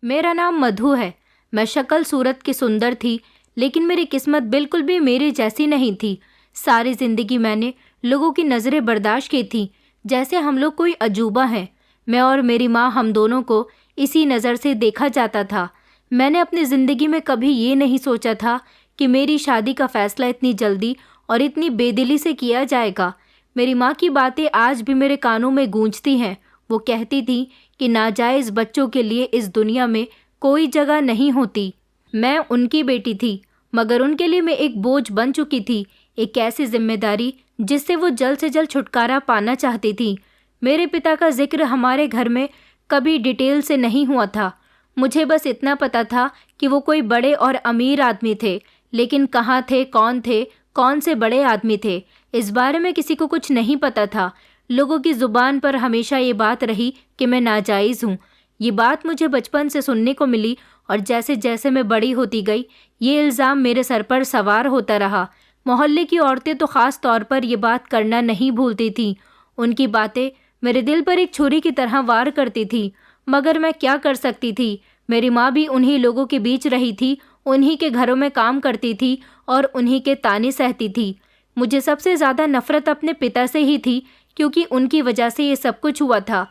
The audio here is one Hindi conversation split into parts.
मेरा नाम मधु है। मैं शक्ल सूरत की सुंदर थी, लेकिन मेरी किस्मत बिल्कुल भी मेरे जैसी नहीं थी। सारी जिंदगी मैंने लोगों की नज़रें बर्दाश्त की थी, जैसे हम लोग कोई अजूबा हैं। मैं और मेरी माँ, हम दोनों को इसी नज़र से देखा जाता था। मैंने अपनी ज़िंदगी में कभी ये नहीं सोचा था कि मेरी शादी का फ़ैसला इतनी जल्दी और इतनी बेदिली से किया जाएगा। मेरी माँ की बातें आज भी मेरे कानों में गूंजती हैं। वो कहती थी कि नाजायज़ बच्चों के लिए इस दुनिया में कोई जगह नहीं होती। मैं उनकी बेटी थी, मगर उनके लिए मैं एक बोझ बन चुकी थी, एक ऐसी जिम्मेदारी जिससे वो जल्द से जल्द छुटकारा पाना चाहती थी। मेरे पिता का जिक्र हमारे घर में कभी डिटेल से नहीं हुआ था। मुझे बस इतना पता था कि वो कोई बड़े और अमीर आदमी थे, लेकिन कहाँ थे, कौन से बड़े आदमी थे, इस बारे में किसी को कुछ नहीं पता था। लोगों की ज़ुबान पर हमेशा ये बात रही कि मैं नाजायज़ हूँ। ये बात मुझे बचपन से सुनने को मिली, और जैसे जैसे मैं बड़ी होती गई, ये इल्ज़ाम मेरे सर पर सवार होता रहा। मोहल्ले की औरतें तो ख़ास तौर पर ये बात करना नहीं भूलती थीं। उनकी बातें मेरे दिल पर एक छुरी की तरह वार करती थी, मगर मैं क्या कर सकती थी। मेरी माँ भी उन्हीं लोगों के बीच रही थी, उन्हीं के घरों में काम करती थी और उन्हीं के ताने सहती थी। मुझे सबसे ज़्यादा नफ़रत अपने पिता से ही थी, क्योंकि उनकी वजह से ये सब कुछ हुआ था।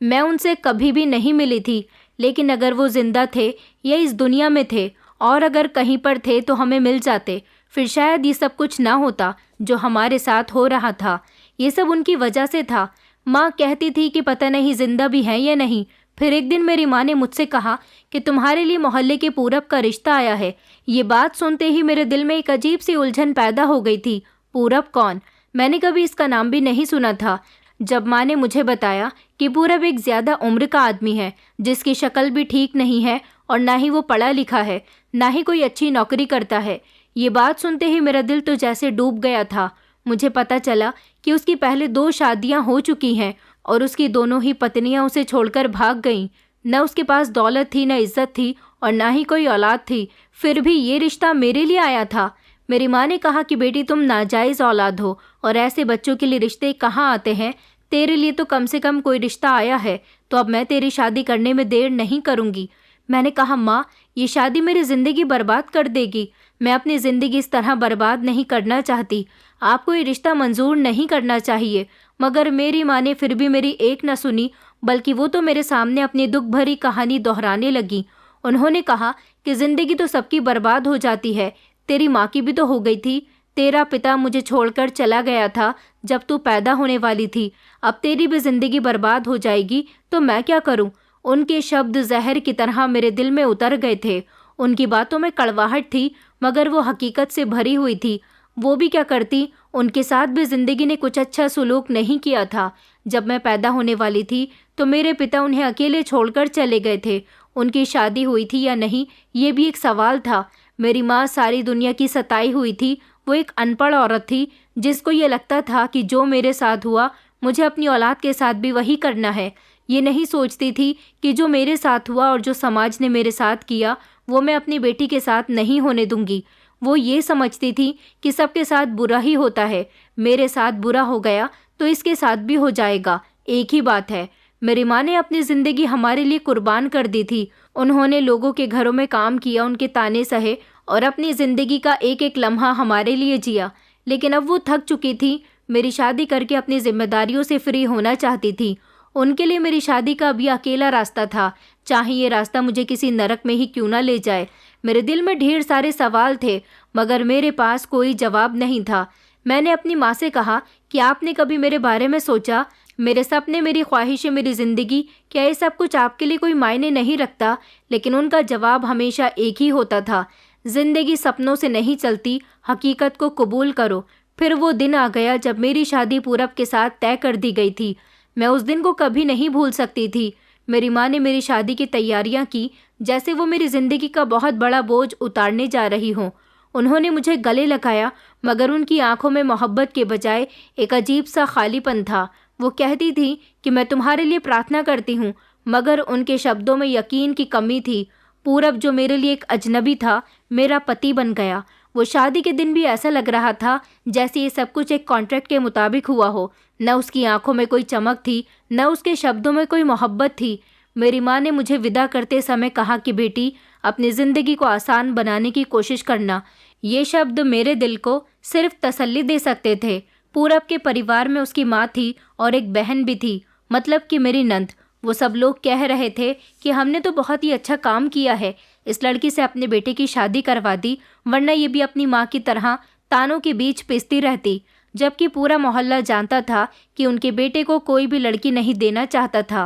मैं उनसे कभी भी नहीं मिली थी, लेकिन अगर वो ज़िंदा थे या इस दुनिया में थे, और अगर कहीं पर थे तो हमें मिल जाते, फिर शायद ये सब कुछ ना होता जो हमारे साथ हो रहा था। ये सब उनकी वजह से था। माँ कहती थी कि पता नहीं ज़िंदा भी हैं या नहीं। फिर एक दिन मेरी माँ ने मुझसे कहा कि तुम्हारे लिए मोहल्ले के पूरब का रिश्ता आया है। ये बात सुनते ही मेरे दिल में एक अजीब सी उलझन पैदा हो गई थी। पूरब कौन? मैंने कभी इसका नाम भी नहीं सुना था। जब माँ ने मुझे बताया कि पूरब एक ज़्यादा उम्र का आदमी है, जिसकी शक्ल भी ठीक नहीं है, और ना ही वो पढ़ा लिखा है, ना ही कोई अच्छी नौकरी करता है, ये बात सुनते ही मेरा दिल तो जैसे डूब गया था। मुझे पता चला कि उसकी पहले 2 शादियां हो चुकी हैं, और उसकी दोनों ही पत्नियां उसे छोड़कर भाग गईं। न उसके पास दौलत थी, न इज्जत थी, और ना ही कोई औलाद थी। फिर भी ये रिश्ता मेरे लिए आया था। मेरी माँ ने कहा कि बेटी, तुम नाजायज़ औलाद हो, और ऐसे बच्चों के लिए रिश्ते कहाँ आते हैं। तेरे लिए तो कम से कम कोई रिश्ता आया है, तो अब मैं तेरी शादी करने में देर नहीं करूँगी। मैंने कहा, माँ, ये शादी मेरी ज़िंदगी बर्बाद कर देगी। मैं अपनी ज़िंदगी इस तरह बर्बाद नहीं करना चाहती। आपको ये रिश्ता मंजूर नहीं करना चाहिए। मगर मेरी माँ ने फिर भी मेरी एक न सुनी, बल्कि वो तो मेरे सामने अपनी दुख भरी कहानी दोहराने लगी। उन्होंने कहा कि ज़िंदगी तो सबकी बर्बाद हो जाती है, तेरी माँ की भी तो हो गई थी। तेरा पिता मुझे छोड़कर चला गया था जब तू पैदा होने वाली थी। अब तेरी भी ज़िंदगी बर्बाद हो जाएगी, तो मैं क्या करूं? उनके शब्द जहर की तरह मेरे दिल में उतर गए थे। उनकी बातों में कड़वाहट थी, मगर वो हकीकत से भरी हुई थी। वो भी क्या करती, उनके साथ भी ज़िंदगी ने कुछ अच्छा सुलूक नहीं किया था। जब मैं पैदा होने वाली थी तो मेरे पिता उन्हें अकेले छोड़कर चले गए थे। उनकी शादी हुई थी या नहीं, ये भी एक सवाल था। मेरी माँ सारी दुनिया की सताई हुई थी। वो एक अनपढ़ औरत थी, जिसको ये लगता था कि जो मेरे साथ हुआ, मुझे अपनी औलाद के साथ भी वही करना है। ये नहीं सोचती थी कि जो मेरे साथ हुआ और जो समाज ने मेरे साथ किया, वो मैं अपनी बेटी के साथ नहीं होने दूंगी। वो ये समझती थी कि सबके साथ बुरा ही होता है। मेरे साथ बुरा हो गया तो इसके साथ भी हो जाएगा, एक ही बात है। मेरी माँ ने अपनी ज़िंदगी हमारे लिए कुर्बान कर दी थी। उन्होंने लोगों के घरों में काम किया, उनके ताने सहे, और अपनी ज़िंदगी का एक एक लम्हा हमारे लिए जिया। लेकिन अब वो थक चुकी थी। मेरी शादी करके अपनी जिम्मेदारियों से फ्री होना चाहती थी। उनके लिए मेरी शादी का अभी अकेला रास्ता था, चाहे ये रास्ता मुझे किसी नरक में ही क्यों ना ले जाए। मेरे दिल में ढेर सारे सवाल थे, मगर मेरे पास कोई जवाब नहीं था। मैंने अपनी माँ से कहा कि आपने कभी मेरे बारे में सोचा? मेरे सपने, मेरी ख्वाहिशें, मेरी ज़िंदगी, क्या ये सब कुछ आपके लिए कोई मायने नहीं रखता? लेकिन उनका जवाब हमेशा एक ही होता था, ज़िंदगी सपनों से नहीं चलती, हकीकत को कबूल करो। फिर वो दिन आ गया जब मेरी शादी पूरब के साथ तय कर दी गई थी। मैं उस दिन को कभी नहीं भूल सकती थी। मेरी माँ ने मेरी शादी की तैयारियां की, जैसे वो मेरी ज़िंदगी का बहुत बड़ा बोझ उतारने जा रही हों। उन्होंने मुझे गले लगाया, मगर उनकी आंखों में मोहब्बत के बजाय एक अजीब सा खालीपन था। वो कहती थी कि मैं तुम्हारे लिए प्रार्थना करती हूँ, मगर उनके शब्दों में यकीन की कमी थी। पूरब, जो मेरे लिए एक अजनबी था, मेरा पति बन गया। वो शादी के दिन भी ऐसा लग रहा था जैसे ये सब कुछ एक कॉन्ट्रैक्ट के मुताबिक हुआ हो। न उसकी आंखों में कोई चमक थी, न उसके शब्दों में कोई मोहब्बत थी। मेरी माँ ने मुझे विदा करते समय कहा कि बेटी, अपनी ज़िंदगी को आसान बनाने की कोशिश करना। ये शब्द मेरे दिल को सिर्फ तसल्ली दे सकते थे। पूरब के परिवार में उसकी माँ थी और एक बहन भी थी, मतलब कि मेरी नंद। वो सब लोग कह रहे थे कि हमने तो बहुत ही अच्छा काम किया है, इस लड़की से अपने बेटे की शादी करवा दी, वरना ये भी अपनी माँ की तरह तानों के बीच पिसती रहती। जबकि पूरा मोहल्ला जानता था कि उनके बेटे को कोई भी लड़की नहीं देना चाहता था।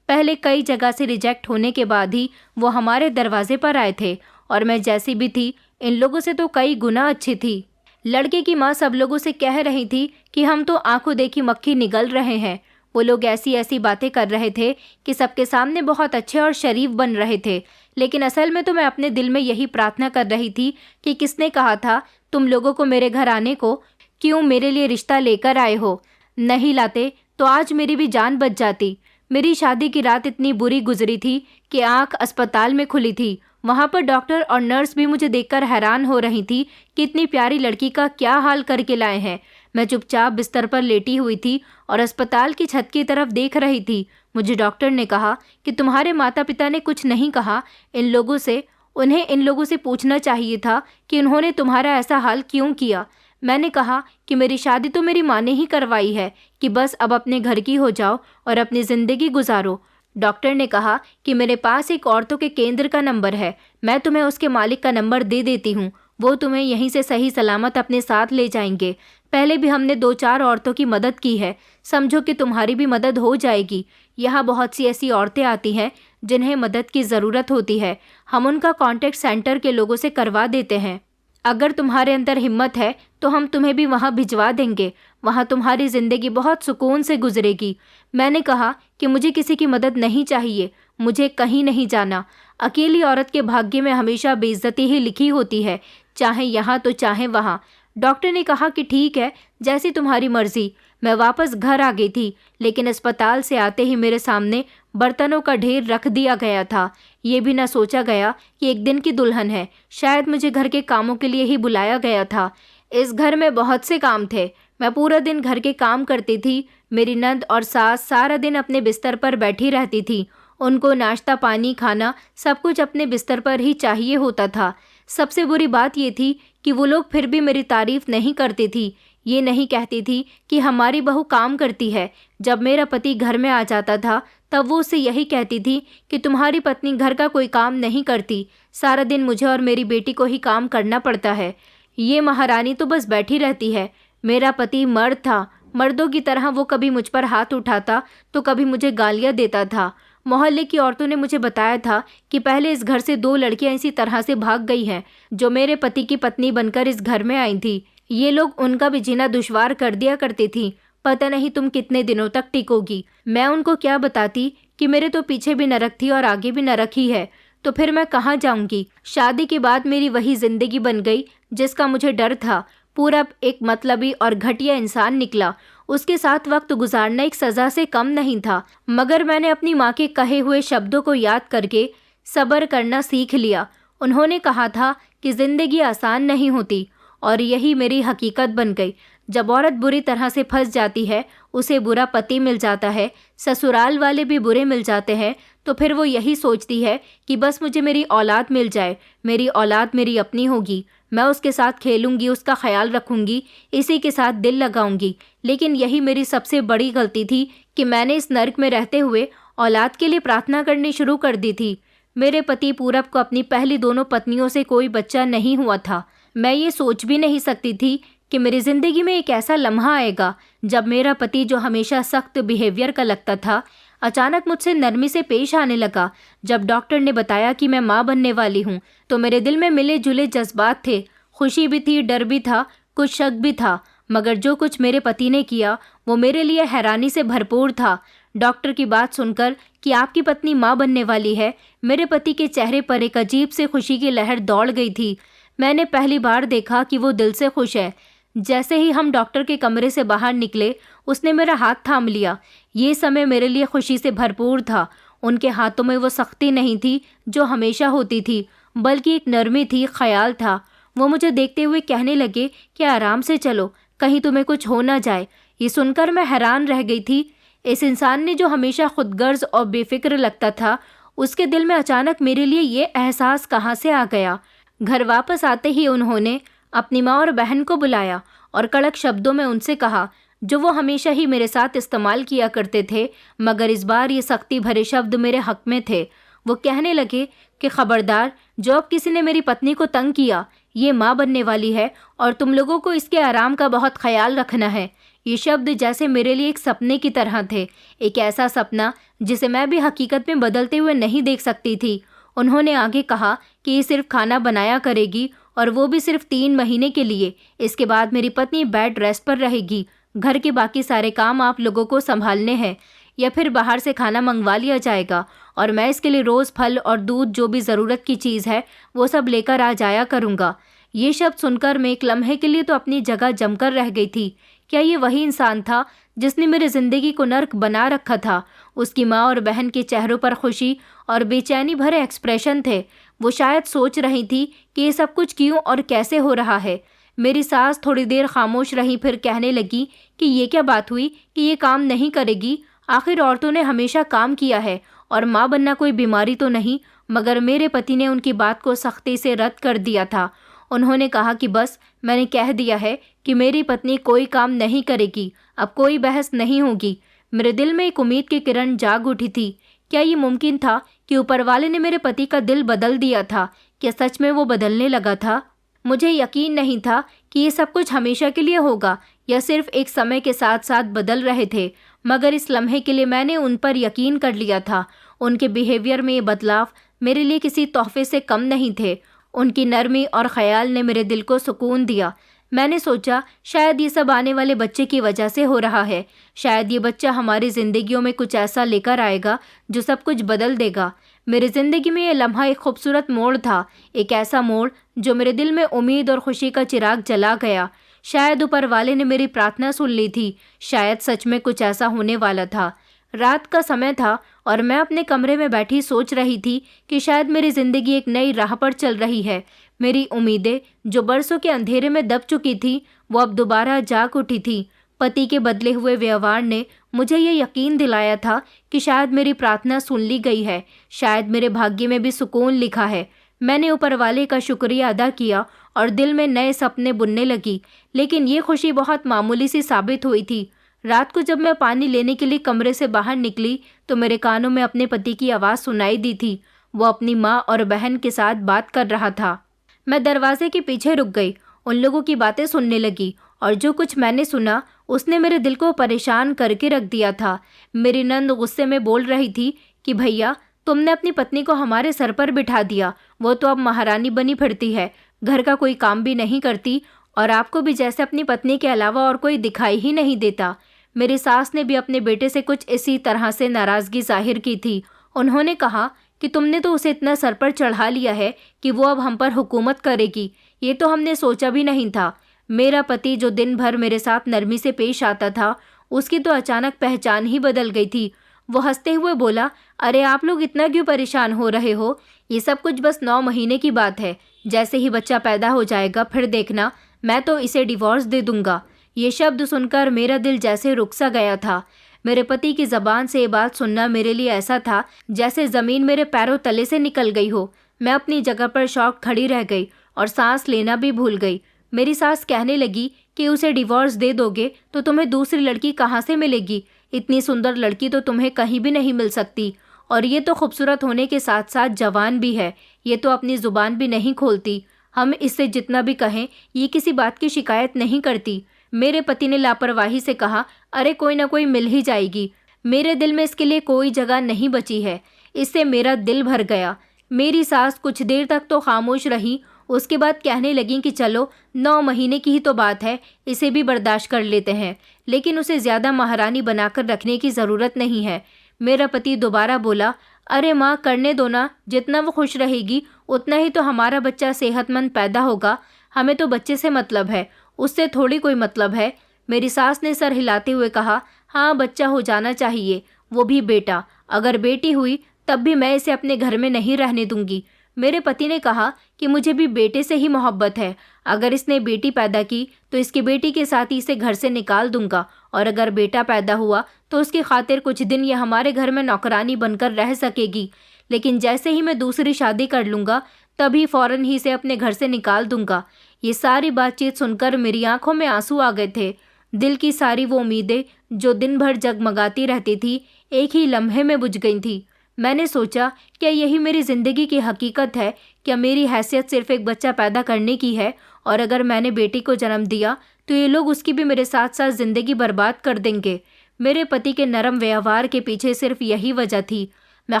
पहले कई जगह से रिजेक्ट होने के बाद ही वो हमारे दरवाजे पर आए थे, और मैं जैसी भी थी इन लोगों से तो कई गुना अच्छी थी। लड़के की माँ सब लोगों से कह रही थी कि हम तो आंखों देखी मक्खी निगल रहे हैं। वो लोग ऐसी ऐसी बातें कर रहे थे कि सबके सामने बहुत अच्छे और शरीफ बन रहे थे, लेकिन असल में तो मैं अपने दिल में यही प्रार्थना कर रही थी कि किसने कहा था तुम लोगों को मेरे घर आने को, क्यों मेरे लिए रिश्ता लेकर आए हो? नहीं लाते तो आज मेरी भी जान बच जाती। मेरी शादी की रात इतनी बुरी गुजरी थी कि आंख अस्पताल में खुली थी। वहाँ पर डॉक्टर और नर्स भी मुझे देखकर हैरान हो रही थी कि इतनी प्यारी लड़की का क्या हाल करके लाए हैं। मैं चुपचाप बिस्तर पर लेटी हुई थी और अस्पताल की छत की तरफ देख रही थी। मुझे डॉक्टर ने कहा कि तुम्हारे माता पिता ने कुछ नहीं कहा इन लोगों से, उन्हें इन लोगों से पूछना चाहिए था कि उन्होंने तुम्हारा ऐसा हाल क्यों किया। मैंने कहा कि मेरी शादी तो मेरी माँ ने ही करवाई है, कि बस अब अपने घर की हो जाओ और अपनी ज़िंदगी गुजारो। डॉक्टर ने कहा कि मेरे पास एक औरतों के केंद्र का नंबर है, मैं तुम्हें उसके मालिक का नंबर दे देती हूँ, वो तुम्हें यहीं से सही सलामत अपने साथ ले जाएंगे। पहले भी हमने 2-4 औरतों की मदद की है, समझो कि तुम्हारी भी मदद हो जाएगी। यहाँ बहुत सी ऐसी औरतें आती हैं जिन्हें मदद की ज़रूरत होती है, हम उनका कॉन्टैक्ट सेंटर के लोगों से करवा देते हैं। अगर तुम्हारे अंदर हिम्मत है तो हम तुम्हें भी वहाँ भिजवा देंगे, वहाँ तुम्हारी ज़िंदगी बहुत सुकून से गुजरेगी। मैंने कहा कि मुझे किसी की मदद नहीं चाहिए, मुझे कहीं नहीं जाना। अकेली औरत के भाग्य में हमेशा बेइज्जती ही लिखी होती है, चाहे यहाँ तो चाहे वहाँ। डॉक्टर ने कहा कि ठीक है, जैसी तुम्हारी मर्जी। मैं वापस घर आ गई थी, लेकिन अस्पताल से आते ही मेरे सामने बर्तनों का ढेर रख दिया गया था। ये भी ना सोचा गया कि एक दिन की दुल्हन है, शायद मुझे घर के कामों के लिए ही बुलाया गया था। इस घर में बहुत से काम थे, मैं पूरा दिन घर के काम करती थी। मेरी नंद और सास सारा दिन अपने बिस्तर पर बैठी रहती थी, उनको नाश्ता पानी खाना सब कुछ अपने बिस्तर पर ही चाहिए होता था। सबसे बुरी बात ये थी कि वो लोग फिर भी मेरी तारीफ नहीं करती थी, ये नहीं कहती थी कि हमारी बहू काम करती है। जब मेरा पति घर में आ जाता था तब वो उससे यही कहती थी कि तुम्हारी पत्नी घर का कोई काम नहीं करती, सारा दिन मुझे और मेरी बेटी को ही काम करना पड़ता है, ये महारानी तो बस बैठी रहती है। मेरा पति मर्द था, मर्दों की तरह वो कभी मुझ पर हाथ उठाता तो कभी मुझे गालियाँ देता था। मोहल्ले की औरतों ने मुझे बताया था कि पहले इस घर से 2 लड़कियां इसी तरह से भाग गई हैं, जो मेरे पति की पत्नी बनकर इस घर में आई थी। ये लोग उनका भी जीना दुश्वार कर दिया करती थी। पता नहीं तुम कितने दिनों तक टिकोगी। मैं उनको क्या बताती कि मेरे तो पीछे भी नरक थी और आगे भी नरक ही है, तो फिर मैं कहाँ जाऊंगी। शादी के बाद मेरी वही जिंदगी बन गई जिसका मुझे डर था। पूरब एक मतलबी और घटिया इंसान निकला, उसके साथ वक्त गुजारना एक सज़ा से कम नहीं था। मगर मैंने अपनी माँ के कहे हुए शब्दों को याद करके सब्र करना सीख लिया। उन्होंने कहा था कि ज़िंदगी आसान नहीं होती, और यही मेरी हकीकत बन गई। जब औरत बुरी तरह से फंस जाती है, उसे बुरा पति मिल जाता है, ससुराल वाले भी बुरे मिल जाते हैं, तो फिर वो यही सोचती है कि बस मुझे मेरी औलाद मिल जाए, मेरी औलाद मेरी अपनी होगी, मैं उसके साथ खेलूंगी, उसका ख्याल रखूंगी, इसी के साथ दिल लगाऊंगी। लेकिन यही मेरी सबसे बड़ी गलती थी कि मैंने इस नर्क में रहते हुए औलाद के लिए प्रार्थना करनी शुरू कर दी थी। मेरे पति पूरब को अपनी पहली दोनों पत्नियों से कोई बच्चा नहीं हुआ था। मैं ये सोच भी नहीं सकती थी कि मेरी ज़िंदगी में एक ऐसा लम्हा आएगा जब मेरा पति, जो हमेशा सख्त बिहेवियर का लगता था, अचानक मुझसे नरमी से पेश आने लगा। जब डॉक्टर ने बताया कि मैं माँ बनने वाली हूँ तो मेरे दिल में मिले जुले जज्बात थे, खुशी भी थी, डर भी था, कुछ शक भी था। मगर जो कुछ मेरे पति ने किया वो मेरे लिए हैरानी से भरपूर था। डॉक्टर की बात सुनकर कि आपकी पत्नी माँ बनने वाली है, मेरे पति के चेहरे पर एक अजीब से खुशी की लहर दौड़ गई थी। मैंने पहली बार देखा कि वो दिल से खुश है। जैसे ही हम डॉक्टर के कमरे से बाहर निकले, उसने मेरा हाथ थाम लिया। ये समय मेरे लिए खुशी से भरपूर था। उनके हाथों में वो सख्ती नहीं थी जो हमेशा होती थी, बल्कि एक नरमी थी, ख्याल था। वो मुझे देखते हुए कहने लगे कि आराम से चलो, कहीं तुम्हें कुछ हो ना जाए। ये सुनकर मैं हैरान रह गई थी। इस इंसान ने जो हमेशा खुदगर्ज और बेफिक्र लगता था, उसके दिल में अचानक मेरे लिए ये एहसास कहाँ से आ गया। घर वापस आते ही उन्होंने अपनी माँ और बहन को बुलाया और कड़क शब्दों में उनसे कहा, जो वो हमेशा ही मेरे साथ इस्तेमाल किया करते थे, मगर इस बार ये सख्ती भरे शब्द मेरे हक में थे। वो कहने लगे कि खबरदार, जो अब किसी ने मेरी पत्नी को तंग किया, ये माँ बनने वाली है और तुम लोगों को इसके आराम का बहुत ख्याल रखना है। ये शब्द जैसे मेरे लिए एक सपने की तरह थे, एक ऐसा सपना जिसे मैं भी हकीकत में बदलते हुए नहीं देख सकती थी। उन्होंने आगे कहा कि ये सिर्फ खाना बनाया करेगी और वो भी सिर्फ 3 महीने के लिए। इसके बाद मेरी पत्नी बेड रेस्ट पर रहेगी। घर के बाकी सारे काम आप लोगों को संभालने हैं या फिर बाहर से खाना मंगवा लिया जाएगा और मैं इसके लिए रोज़ फल और दूध, जो भी ज़रूरत की चीज़ है, वो सब लेकर आ जाया करूँगा। ये शब्द सुनकर मैं एक लम्हे के लिए तो अपनी जगह जमकर रह गई थी। क्या ये वही इंसान था जिसने मेरी ज़िंदगी को नर्क बना रखा था? उसकी माँ और बहन के चेहरों पर खुशी और बेचैनी भरे एक्सप्रेशन थे। वो शायद सोच रही थी कि ये सब कुछ क्यों और कैसे हो रहा है। मेरी सास थोड़ी देर खामोश रही, फिर कहने लगी कि ये क्या बात हुई कि ये काम नहीं करेगी? आखिर औरतों ने हमेशा काम किया है और माँ बनना कोई बीमारी तो नहीं। मगर मेरे पति ने उनकी बात को सख्ती से रद्द कर दिया था। उन्होंने कहा कि बस, मैंने कह दिया है कि मेरी पत्नी कोई काम नहीं करेगी, अब कोई बहस नहीं होगी। मेरे दिल में एक उम्मीद की किरण जाग उठी थी। क्या ये मुमकिन था कि ऊपर वाले ने मेरे पति का दिल बदल दिया था? क्या सच में वो बदलने लगा था? मुझे यकीन नहीं था कि ये सब कुछ हमेशा के लिए होगा या सिर्फ एक समय के साथ साथ बदल रहे थे, मगर इस लम्हे के लिए मैंने उन पर यकीन कर लिया था। उनके बिहेवियर में ये बदलाव मेरे लिए किसी तोहफे से कम नहीं थे। उनकी नरमी और ख्याल ने मेरे दिल को सुकून दिया। मैंने सोचा, शायद ये सब आने वाले बच्चे की वजह से हो रहा है। शायद ये बच्चा हमारी ज़िंदगियों में कुछ ऐसा लेकर आएगा जो सब कुछ बदल देगा। मेरी ज़िंदगी में ये लम्हा एक खूबसूरत मोड़ था, एक ऐसा मोड़ जो मेरे दिल में उम्मीद और खुशी का चिराग जला गया। शायद ऊपर वाले ने मेरी प्रार्थना सुन ली थी। शायद सच में कुछ ऐसा होने वाला था। रात का समय था और मैं अपने कमरे में बैठी सोच रही थी कि शायद मेरी ज़िंदगी एक नई राह पर चल रही है। मेरी उम्मीदें जो बरसों के अंधेरे में दब चुकी थी, वो अब दोबारा जाग उठी थी। पति के बदले हुए व्यवहार ने मुझे ये यकीन दिलाया था कि शायद मेरी प्रार्थना सुन ली गई है, शायद मेरे भाग्य में भी सुकून लिखा है। मैंने ऊपर वाले का शुक्रिया अदा किया और दिल में नए सपने बुनने लगी, लेकिन ये खुशी बहुत मामूली सी साबित हुई थी। रात को जब मैं पानी लेने के लिए कमरे से बाहर निकली तो मेरे कानों में अपने पति की आवाज़ सुनाई दी थी। वो अपनी माँ और बहन के साथ बात कर रहा था। मैं दरवाजे के पीछे रुक गई, उन लोगों की बातें सुनने लगी और जो कुछ मैंने सुना उसने मेरे दिल को परेशान करके रख दिया था। मेरी नंद गुस्से में बोल रही थी कि भैया, तुमने अपनी पत्नी को हमारे सर पर बिठा दिया। वो तो अब महारानी बनी फिरती है, घर का कोई काम भी नहीं करती और आपको भी जैसे अपनी पत्नी के अलावा और कोई दिखाई ही नहीं देता। मेरी सास ने भी अपने बेटे से कुछ इसी तरह से नाराज़गी जाहिर की थी। उन्होंने कहा कि तुमने तो उसे इतना सर पर चढ़ा लिया है कि वो अब हम पर हुकूमत करेगी। ये तो हमने सोचा भी नहीं था। मेरा पति जो दिन भर मेरे साथ नरमी से पेश आता था, उसकी तो अचानक पहचान ही बदल गई थी। वो हंसते हुए बोला, अरे आप लोग इतना क्यों परेशान हो रहे हो? ये सब कुछ बस 9 महीने की बात है। जैसे ही बच्चा पैदा हो जाएगा फिर देखना, मैं तो इसे डिवोर्स दे दूंगा। ये शब्द सुनकर मेरा दिल जैसे रुक सा गया था। मेरे पति की ज़बान से ये बात सुनना मेरे लिए ऐसा था जैसे ज़मीन मेरे पैरों तले से निकल गई हो। मैं अपनी जगह पर शॉक खड़ी रह गई और सांस लेना भी भूल गई। मेरी सास कहने लगी कि उसे डिवोर्स दे दोगे तो तुम्हें दूसरी लड़की कहाँ से मिलेगी? इतनी सुंदर लड़की तो तुम्हें कहीं भी नहीं मिल सकती। और ये तो खूबसूरत होने के साथ साथ जवान भी है। ये तो अपनी ज़ुबान भी नहीं खोलती। हम इससे जितना भी कहें, ये किसी बात की शिकायत नहीं करती। मेरे पति ने लापरवाही से कहा, अरे कोई ना कोई मिल ही जाएगी। मेरे दिल में इसके लिए कोई जगह नहीं बची है। इससे मेरा दिल भर गया। मेरी सास कुछ देर तक तो खामोश रही, उसके बाद कहने लगी कि चलो 9 महीने की ही तो बात है, इसे भी बर्दाश्त कर लेते हैं, लेकिन उसे ज़्यादा महारानी बनाकर रखने की ज़रूरत नहीं है। मेरा पति दोबारा बोला, अरे माँ, करने दो ना, जितना वो खुश रहेगी उतना ही तो हमारा बच्चा सेहतमंद पैदा होगा। हमें तो बच्चे से मतलब है, उससे थोड़ी कोई मतलब है। मेरी सास ने सर हिलाते हुए कहा, हाँ बच्चा हो जाना चाहिए, वो भी बेटा। अगर बेटी हुई तब भी मैं इसे अपने घर में नहीं रहने दूंगी। मेरे पति ने कहा कि मुझे भी बेटे से ही मोहब्बत है। अगर इसने बेटी पैदा की तो इसकी बेटी के साथ ही इसे घर से निकाल दूंगा, और अगर बेटा पैदा हुआ तो उसकी खातिर कुछ दिन यह हमारे घर में नौकरानी बनकर रह सकेगी। लेकिन जैसे ही मैं दूसरी शादी कर लूँगा तभी फ़ौरन ही इसे अपने घर से निकाल दूंगा। ये सारी बातचीत सुनकर मेरी आंखों में आंसू आ गए थे। दिल की सारी वो उम्मीदें जो दिन भर जगमगाती रहती थी, एक ही लम्हे में बुझ गई थी। मैंने सोचा, क्या यही मेरी ज़िंदगी की हकीकत है? क्या मेरी हैसियत सिर्फ एक बच्चा पैदा करने की है, और अगर मैंने बेटी को जन्म दिया तो ये लोग उसकी भी मेरे साथ साथ ज़िंदगी बर्बाद कर देंगे? मेरे पति के नरम व्यवहार के पीछे सिर्फ यही वजह थी। मैं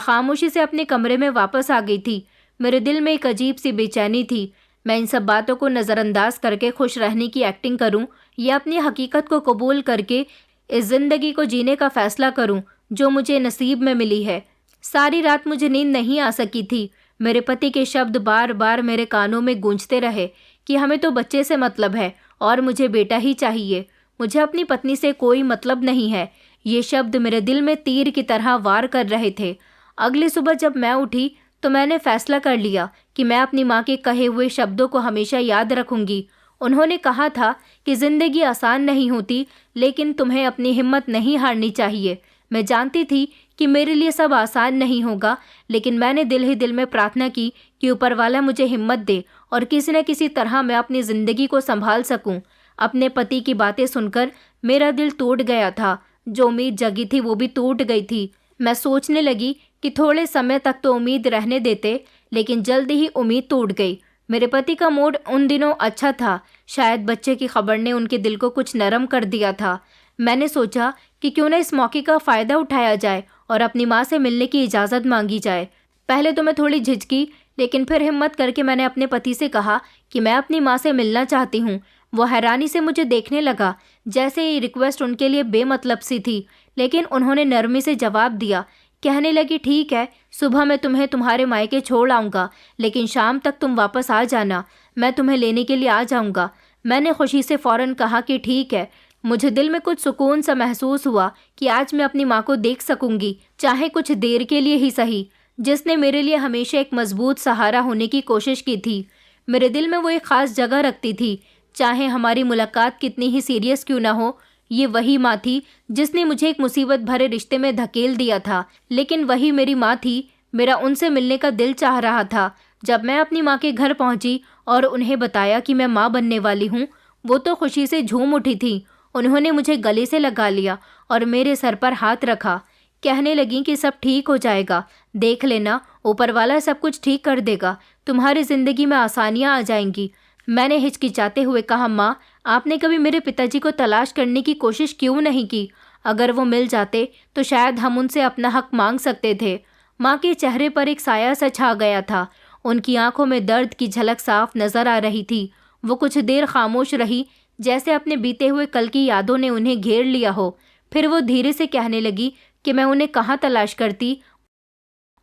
खामोशी से अपने कमरे में वापस आ गई थी। मेरे दिल में एक अजीब सी बेचैनी थी। मैं इन सब बातों को नज़रअंदाज करके खुश रहने की एक्टिंग करूं, या अपनी हकीकत को कबूल करके इस ज़िंदगी को जीने का फ़ैसला करूं जो मुझे नसीब में मिली है। सारी रात मुझे नींद नहीं आ सकी थी। मेरे पति के शब्द बार बार मेरे कानों में गूंजते रहे कि हमें तो बच्चे से मतलब है और मुझे बेटा ही चाहिए, मुझे अपनी पत्नी से कोई मतलब नहीं है। ये शब्द मेरे दिल में तीर की तरह वार कर रहे थे। अगली सुबह जब मैं उठी तो मैंने फैसला कर लिया कि मैं अपनी माँ के कहे हुए शब्दों को हमेशा याद रखूंगी। उन्होंने कहा था कि ज़िंदगी आसान नहीं होती, लेकिन तुम्हें अपनी हिम्मत नहीं हारनी चाहिए। मैं जानती थी कि मेरे लिए सब आसान नहीं होगा, लेकिन मैंने दिल ही दिल में प्रार्थना की कि ऊपर वाला मुझे हिम्मत दे और किसी न किसी तरह मैं अपनी ज़िंदगी को संभाल सकूं। अपने पति की बातें सुनकर मेरा दिल टूट गया था। जो उम्मीद जगी थी वो भी टूट गई थी। मैं सोचने लगी कि थोड़े समय तक तो उम्मीद रहने देते, लेकिन जल्दी ही उम्मीद टूट गई। मेरे पति का मूड उन दिनों अच्छा था। शायद बच्चे की खबर ने उनके दिल को कुछ नरम कर दिया था। मैंने सोचा कि क्यों न इस मौके का फ़ायदा उठाया जाए और अपनी माँ से मिलने की इजाज़त मांगी जाए। पहले तो मैं थोड़ी झिझकी, लेकिन फिर हिम्मत करके मैंने अपने पति से कहा कि मैं अपनी माँ से मिलना चाहती हूँ। वो हैरानी से मुझे देखने लगा, जैसे ये रिक्वेस्ट उनके लिए बेमतलब सी थी, लेकिन उन्होंने नरमी से जवाब दिया। कहने लगी, ठीक है, सुबह मैं तुम्हें तुम्हारे मायके छोड़ आऊँगा, लेकिन शाम तक तुम वापस आ जाना, मैं तुम्हें लेने के लिए आ जाऊँगा। मैंने खुशी से फ़ौरन कहा कि ठीक है। मुझे दिल में कुछ सुकून सा महसूस हुआ कि आज मैं अपनी माँ को देख सकूंगी, चाहे कुछ देर के लिए ही सही, जिसने मेरे लिए हमेशा एक मजबूत सहारा होने की कोशिश की थी। मेरे दिल में वो एक ख़ास जगह रखती थी। चाहे हमारी मुलाकात कितनी ही सीरियस क्यों ना हो, ये वही माँ थी जिसने मुझे एक मुसीबत भरे रिश्ते में धकेल दिया था, लेकिन वही मेरी माँ थी। मेरा उनसे मिलने का दिल चाह रहा था। जब मैं अपनी माँ के घर पहुँची और उन्हें बताया कि मैं माँ बनने वाली हूँ, वो तो खुशी से झूम उठी थी। उन्होंने मुझे गले से लगा लिया और मेरे सर पर हाथ रखा। कहने लगी कि सब ठीक हो जाएगा, देख लेना, ऊपर वाला सब कुछ ठीक कर देगा, तुम्हारी ज़िंदगी में आसानियाँ आ जाएंगी। मैंने हिचकिचाते हुए कहा, माँ, आपने कभी मेरे पिताजी को तलाश करने की कोशिश क्यों नहीं की? अगर वो मिल जाते तो शायद हम उनसे अपना हक मांग सकते थे। माँ के चेहरे पर एक साया सा छा गया था। उनकी आंखों में दर्द की झलक साफ नजर आ रही थी। वो कुछ देर खामोश रही, जैसे अपने बीते हुए कल की यादों ने उन्हें घेर लिया हो। फिर वो धीरे से कहने लगी कि मैं उन्हें कहाँ तलाश करती।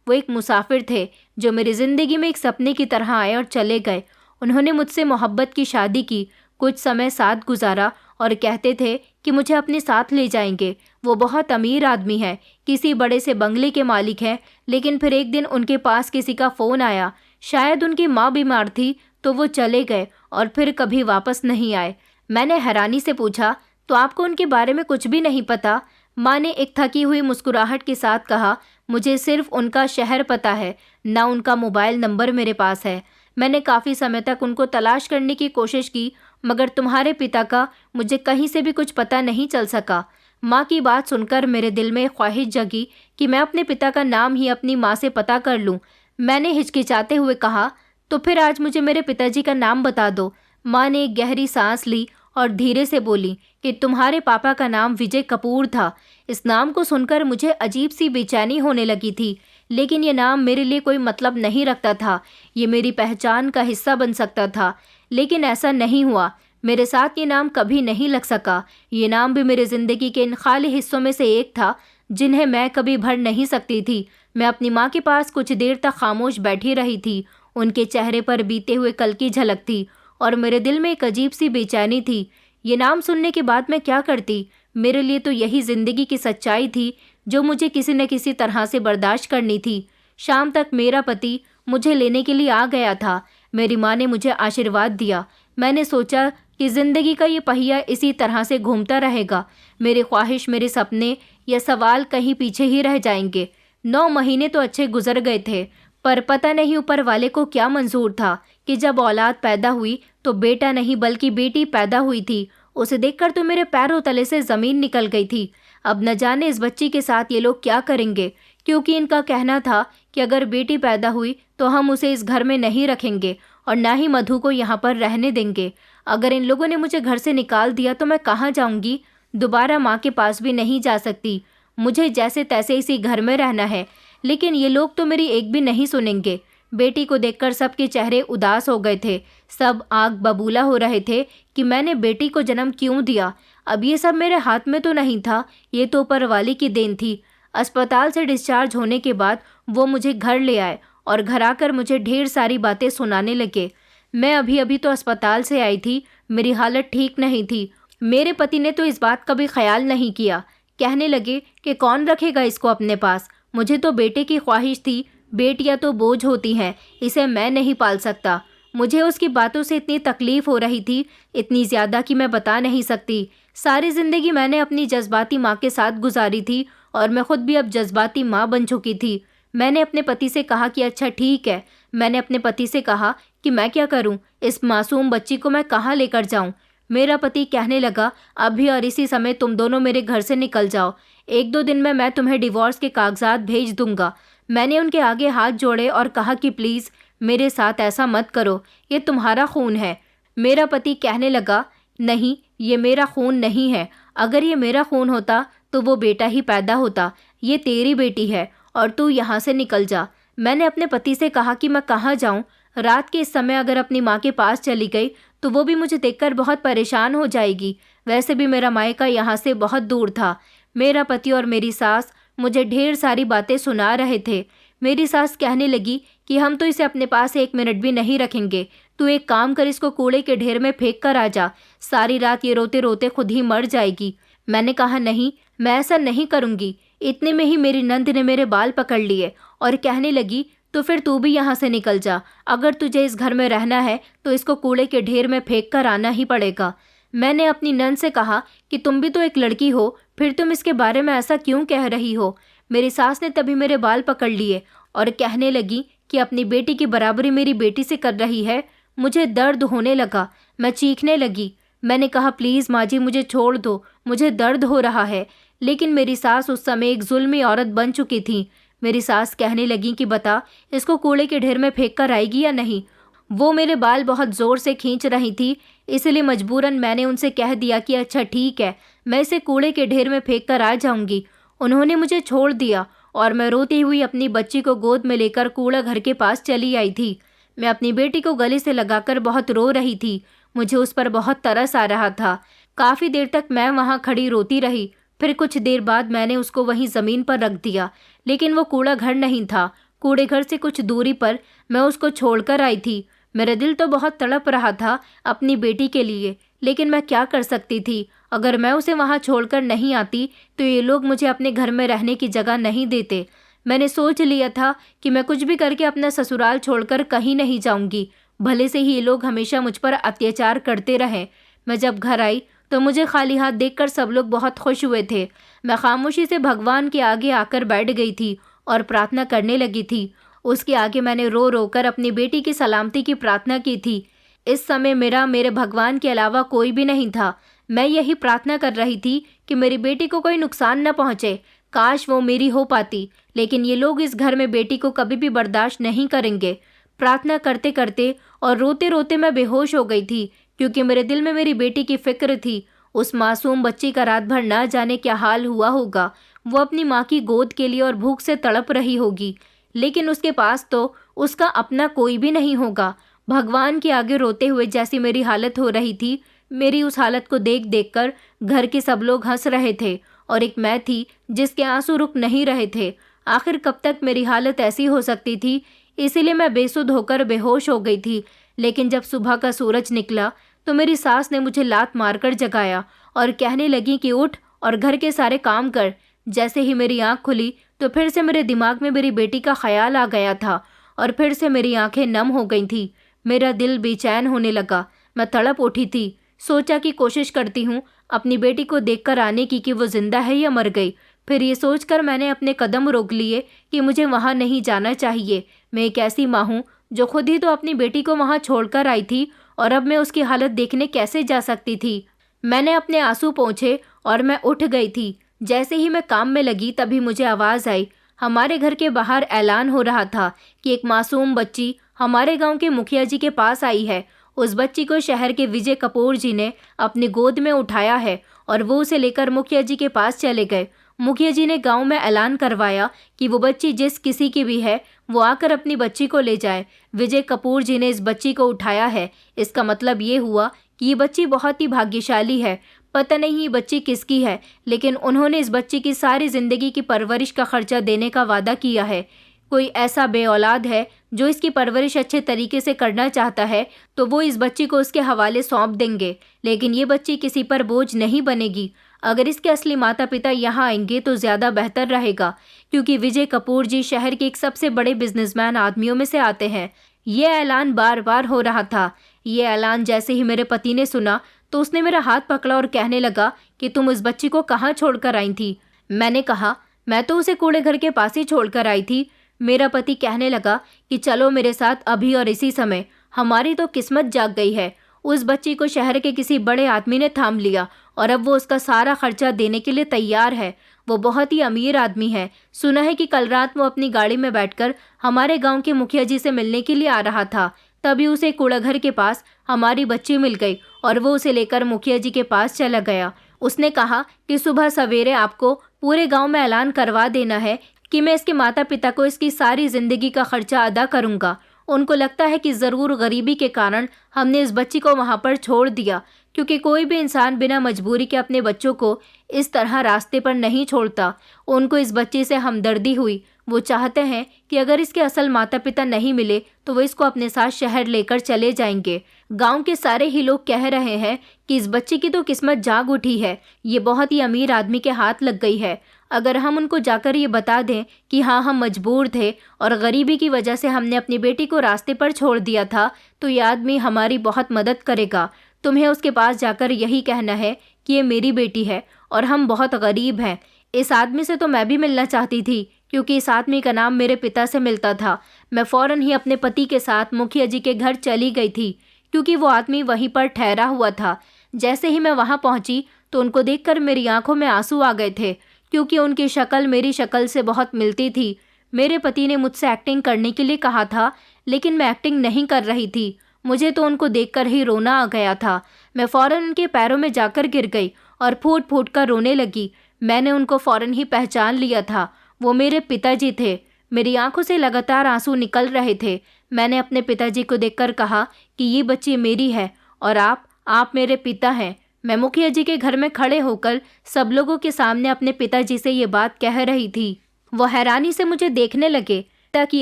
वो एक मुसाफिर थे जो मेरी ज़िंदगी में एक सपने की तरह आए और चले गए। उन्होंने मुझसे मोहब्बत की शादी की, कुछ समय साथ गुजारा और कहते थे कि मुझे अपने साथ ले जाएंगे। वो बहुत अमीर आदमी है, किसी बड़े से बंगले के मालिक हैं, लेकिन फिर एक दिन उनके पास किसी का फ़ोन आया। शायद उनकी माँ बीमार थी तो वो चले गए और फिर कभी वापस नहीं आए। मैंने हैरानी से पूछा, तो आपको उनके बारे में कुछ भी नहीं पता? माँ ने एक थकी हुई मुस्कुराहट के साथ कहा, मुझे सिर्फ उनका शहर पता है, ना उनका मोबाइल नंबर मेरे पास है। मैंने काफ़ी समय तक उनको तलाश करने की कोशिश की, मगर तुम्हारे पिता का मुझे कहीं से भी कुछ पता नहीं चल सका। माँ की बात सुनकर मेरे दिल में ख्वाहिश जगी कि मैं अपने पिता का नाम ही अपनी माँ से पता कर लूँ। मैंने हिचकिचाते हुए कहा, तो फिर आज मुझे मेरे पिताजी का नाम बता दो। माँ ने एक गहरी सांस ली और धीरे से बोली कि तुम्हारे पापा का नाम विजय कपूर था। इस नाम को सुनकर मुझे अजीब सी बेचैनी होने लगी थी, लेकिन ये नाम मेरे लिए कोई मतलब नहीं रखता था। ये मेरी पहचान का हिस्सा बन सकता था, लेकिन ऐसा नहीं हुआ। मेरे साथ ये नाम कभी नहीं लग सका। ये नाम भी मेरे ज़िंदगी के इन खाली हिस्सों में से एक था जिन्हें मैं कभी भर नहीं सकती थी। मैं अपनी माँ के पास कुछ देर तक खामोश बैठी रही थी। उनके चेहरे पर बीते हुए कल की झलक थी और मेरे दिल में एक अजीब सी बेचैनी थी। ये नाम सुनने के बाद मैं क्या करती? मेरे लिए तो यही ज़िंदगी की सच्चाई थी जो मुझे किसी न किसी तरह से बर्दाश्त करनी थी। शाम तक मेरा पति मुझे लेने के लिए आ गया था। मेरी माँ ने मुझे आशीर्वाद दिया। मैंने सोचा कि ज़िंदगी का ये पहिया इसी तरह से घूमता रहेगा। मेरी ख्वाहिश, मेरे सपने, ये सवाल कहीं पीछे ही रह जाएंगे। 9 महीने तो अच्छे गुजर गए थे, पर पता नहीं ऊपर वाले को क्या मंजूर था कि जब औलाद पैदा हुई तो बेटा नहीं बल्कि बेटी पैदा हुई थी। उसे देखकर तो मेरे पैरों तले से ज़मीन निकल गई थी। अब न जाने इस बच्ची के साथ ये लोग क्या करेंगे, क्योंकि इनका कहना था कि अगर बेटी पैदा हुई तो हम उसे इस घर में नहीं रखेंगे और ना ही मधु को यहाँ पर रहने देंगे। अगर इन लोगों ने मुझे घर से निकाल दिया तो मैं कहाँ जाऊँगी? दोबारा माँ के पास भी नहीं जा सकती। मुझे जैसे तैसे इसी घर में रहना है, लेकिन ये लोग तो मेरी एक भी नहीं सुनेंगे। बेटी को देखकर सबके चेहरे उदास हो गए थे। सब आग बबूला हो रहे थे कि मैंने बेटी को जन्म क्यों दिया। अब ये सब मेरे हाथ में तो नहीं था, ये तो ऊपर वाले की देन थी। अस्पताल से डिस्चार्ज होने के बाद वो मुझे घर ले आए और घर आकर मुझे ढेर सारी बातें सुनाने लगे। मैं अभी अभी तो अस्पताल से आई थी, मेरी हालत ठीक नहीं थी। मेरे पति ने तो इस बात का भी ख्याल नहीं किया। कहने लगे कि कौन रखेगा इसको अपने पास। मुझे तो बेटे की ख्वाहिश थी, बेटियां तो बोझ होती हैं, इसे मैं नहीं पाल सकता। मुझे उसकी बातों से इतनी तकलीफ हो रही थी, इतनी ज़्यादा कि मैं बता नहीं सकती। सारी ज़िंदगी मैंने अपनी जज्बाती माँ के साथ गुजारी थी और मैं खुद भी अब जज्बाती माँ बन चुकी थी। मैंने अपने पति से कहा कि अच्छा ठीक है। मैंने अपने पति से कहा कि मैं क्या करूं, इस मासूम बच्ची को मैं कहाँ लेकर जाऊं। मेरा पति कहने लगा, अभी और इसी समय तुम दोनों मेरे घर से निकल जाओ। 1-2 दिन में मैं तुम्हें डिवोर्स के कागजात भेज दूंगा। मैंने उनके आगे हाथ जोड़े और कहा कि प्लीज़ मेरे साथ ऐसा मत करो, ये तुम्हारा खून है। मेरा पति कहने लगा, नहीं, ये मेरा खून नहीं है। अगर ये मेरा खून होता तो वो बेटा ही पैदा होता। ये तेरी बेटी है और तू यहाँ से निकल जा। मैंने अपने पति से कहा कि मैं कहाँ जाऊँ। रात के इस समय अगर अपनी माँ के पास चली गई तो वो भी मुझे देखकर बहुत परेशान हो जाएगी। वैसे भी मेरा मायका यहाँ से बहुत दूर था। मेरा पति और मेरी सास मुझे ढेर सारी बातें सुना रहे थे। मेरी सास कहने लगी कि हम तो इसे अपने पास 1 मिनट भी नहीं रखेंगे। तू एक काम कर, इसको कूड़े के ढेर में फेंक कर आ जा। सारी रात ये रोते रोते खुद ही मर जाएगी। मैंने कहा नहीं, मैं ऐसा नहीं करूँगी। इतने में ही मेरी नंद ने मेरे बाल पकड़ लिए और कहने लगी, तो फिर तू भी यहाँ से निकल जा। अगर तुझे इस घर में रहना है तो इसको कूड़े के ढेर में फेंक कर आना ही पड़ेगा। मैंने अपनी नंद से कहा कि तुम भी तो एक लड़की हो, फिर तुम इसके बारे में ऐसा क्यों कह रही हो। मेरी सास ने तभी मेरे बाल पकड़ लिए और कहने लगी कि अपनी बेटी की बराबरी मेरी बेटी से कर रही है। मुझे दर्द होने लगा, मैं चीखने लगी। मैंने कहा, प्लीज़ माँ जी मुझे छोड़ दो, मुझे दर्द हो रहा है। लेकिन मेरी सास उस समय एक जुल्मी औरत बन चुकी थी। मेरी सास कहने लगी कि बता, इसको कूड़े के ढेर में फेंक कर आएगी या नहीं। वो मेरे बाल बहुत ज़ोर से खींच रही थी, इसलिए मजबूरन मैंने उनसे कह दिया कि अच्छा ठीक है, मैं इसे कूड़े के ढेर में फेंक कर आ जाऊंगी। उन्होंने मुझे छोड़ दिया और मैं रोती हुई अपनी बच्ची को गोद में लेकर कूड़ा घर के पास चली आई थी। मैं अपनी बेटी को गले से लगाकर बहुत रो रही थी। मुझे उस पर बहुत तरस आ रहा था। काफ़ी देर तक मैं वहाँ खड़ी रोती रही। फिर कुछ देर बाद मैंने उसको वहीं ज़मीन पर रख दिया, लेकिन वो कूड़ा घर नहीं था। कूड़े घर से कुछ दूरी पर मैं उसको छोड़कर आई थी। मेरा दिल तो बहुत तड़प रहा था अपनी बेटी के लिए, लेकिन मैं क्या कर सकती थी। अगर मैं उसे वहाँ छोड़कर नहीं आती तो ये लोग मुझे अपने घर में रहने की जगह नहीं देते। मैंने सोच लिया था कि मैं कुछ भी करके अपना ससुराल छोड़कर कहीं नहीं जाऊंगी, भले से ही ये लोग हमेशा मुझ पर अत्याचार करते रहें। मैं जब घर आई तो मुझे खाली हाथ देखकर सब लोग बहुत खुश हुए थे। मैं खामोशी से भगवान के आगे आकर बैठ गई थी और प्रार्थना करने लगी थी। उसके आगे मैंने रो रो कर अपनी बेटी की सलामती की प्रार्थना की थी। इस समय मेरे भगवान के अलावा कोई भी नहीं था। मैं यही प्रार्थना कर रही थी कि मेरी बेटी को कोई नुकसान न पहुँचे। काश वो मेरी हो पाती, लेकिन ये लोग इस घर में बेटी को कभी भी बर्दाश्त नहीं करेंगे। प्रार्थना करते करते और रोते रोते मैं बेहोश हो गई थी, क्योंकि मेरे दिल में मेरी बेटी की फिक्र थी। उस मासूम बच्ची का रात भर ना जाने क्या हाल हुआ होगा। वो अपनी माँ की गोद के लिए और भूख से तड़प रही होगी, लेकिन उसके पास तो उसका अपना कोई भी नहीं होगा। भगवान के आगे रोते हुए जैसी मेरी हालत हो रही थी, मेरी उस हालत को देख देख कर घर के सब लोग हंस रहे थे और एक मैं थी जिसके आंसू रुक नहीं रहे थे। आखिर कब तक मेरी हालत ऐसी हो सकती थी, इसीलिए मैं बेसुध होकर बेहोश हो गई थी। लेकिन जब सुबह का सूरज निकला तो मेरी सास ने मुझे लात मारकर जगाया और कहने लगी कि उठ और घर के सारे काम कर। जैसे ही मेरी आंख खुली तो फिर से मेरे दिमाग में मेरी बेटी का ख्याल आ गया था और फिर से मेरी आंखें नम हो गई थी। मेरा दिल बेचैन होने लगा। मैं तड़प उठी थी। सोचा कि कोशिश करती हूँ अपनी बेटी को देखकर आने की कि वो जिंदा है या मर गई। फिर ये सोचकर मैंने अपने कदम रोक लिए कि मुझे वहाँ नहीं जाना चाहिए। मैं एक ऐसी माँ हूँ जो खुद ही तो अपनी बेटी को वहाँ छोड़कर आई थी, और अब मैं उसकी हालत देखने कैसे जा सकती थी। मैंने अपने आंसू पोंछे और मैं उठ गई थी। जैसे ही मैं काम में लगी तभी मुझे आवाज़ आई। हमारे घर के बाहर ऐलान हो रहा था कि एक मासूम बच्ची हमारे गांव के मुखिया जी के पास आई है। उस बच्ची को शहर के विजय कपूर जी ने अपनी गोद में उठाया है और वो उसे लेकर मुखिया जी के पास चले गए। मुखिया जी ने गांव में ऐलान करवाया कि वो बच्ची जिस किसी की भी है वो आकर अपनी बच्ची को ले जाए। विजय कपूर जी ने इस बच्ची को उठाया है। इसका मतलब ये हुआ कि ये बच्ची बहुत ही भाग्यशाली है। पता नहीं ये बच्ची किसकी है, लेकिन उन्होंने इस बच्ची की सारी जिंदगी की परवरिश का खर्चा देने का वादा किया है। कोई ऐसा बेऔलाद है जो इसकी परवरिश अच्छे तरीके से करना चाहता है तो वो इस बच्ची को उसके हवाले सौंप देंगे, लेकिन ये बच्ची किसी पर बोझ नहीं बनेगी। अगर इसके असली माता पिता यहाँ आएंगे तो ज़्यादा बेहतर रहेगा, क्योंकि विजय कपूर जी शहर के एक सबसे बड़े बिजनेसमैन आदमियों में से आते हैं। ये ऐलान बार बार हो रहा था। ये ऐलान जैसे ही मेरे पति ने सुना तो उसने मेरा हाथ पकड़ा और कहने लगा कि तुम उस बच्ची को कहाँ छोड़कर आई थी। मैंने कहा मैं तो उसे कूड़े घर के पास ही छोड़कर आई थी। मेरा पति कहने लगा कि चलो मेरे साथ अभी और इसी समय। हमारी तो किस्मत जाग गई है। उस बच्ची को शहर के किसी बड़े आदमी ने थाम लिया और अब वो उसका सारा खर्चा देने के लिए तैयार है। वो बहुत ही अमीर आदमी है। सुना है कि कल रात वो अपनी गाड़ी में बैठकर हमारे गांव के मुखिया जी से मिलने के लिए आ रहा था। तभी उसे कूड़ाघर के पास हमारी बच्ची मिल गई और वो उसे लेकर मुखिया जी के पास चला गया। उसने कहा कि सुबह सवेरे आपको पूरे गांव में ऐलान करवा देना है कि मैं इसके माता पिता को इसकी सारी जिंदगी का खर्चा अदा करूंगा। उनको लगता है कि ज़रूर गरीबी के कारण हमने इस बच्ची को वहाँ पर छोड़ दिया, क्योंकि कोई भी इंसान बिना मजबूरी के अपने बच्चों को इस तरह रास्ते पर नहीं छोड़ता। उनको इस बच्ची से हमदर्दी हुई। वो चाहते हैं कि अगर इसके असल माता पिता नहीं मिले तो वो इसको अपने साथ शहर लेकर चले जाएंगे। गांव के सारे ही लोग कह रहे हैं कि इस बच्ची की तो किस्मत जाग उठी है, ये बहुत ही अमीर आदमी के हाथ लग गई है। अगर हम उनको जाकर ये बता दें कि हाँ हम मजबूर थे और गरीबी की वजह से हमने अपनी बेटी को रास्ते पर छोड़ दिया था, तो ये आदमी हमारी बहुत मदद करेगा। तुम्हें उसके पास जाकर यही कहना है कि ये मेरी बेटी है और हम बहुत गरीब हैं। इस आदमी से तो मैं भी मिलना चाहती थी, क्योंकि इस आदमी का नाम मेरे पिता से मिलता था। मैं फ़ौरन ही अपने पति के साथ मुखिया जी के घर चली गई थी, क्योंकि वो आदमी वहीं पर ठहरा हुआ था। जैसे ही मैं वहाँ पहुँची तो उनको देखकर मेरी आंखों में आंसू आ गए थे, क्योंकि उनकी शक्ल मेरी शक्ल से बहुत मिलती थी। मेरे पति ने मुझसे एक्टिंग करने के लिए कहा था, लेकिन मैं एक्टिंग नहीं कर रही थी। मुझे तो उनको देखकर ही रोना आ गया था। मैं फ़ौरन उनके पैरों में जाकर गिर गई और फूट फूट कर रोने लगी। मैंने उनको फ़ौरन ही पहचान लिया था। वो मेरे पिताजी थे। मेरी आंखों से लगातार आंसू निकल रहे थे। मैंने अपने पिताजी को देखकर कहा कि ये बच्ची मेरी है और आप मेरे पिता हैं। मैं मुखिया जी के घर में खड़े होकर सब लोगों के सामने अपने पिताजी से ये बात कह रही थी। वो हैरानी से मुझे देखने लगे। पिता की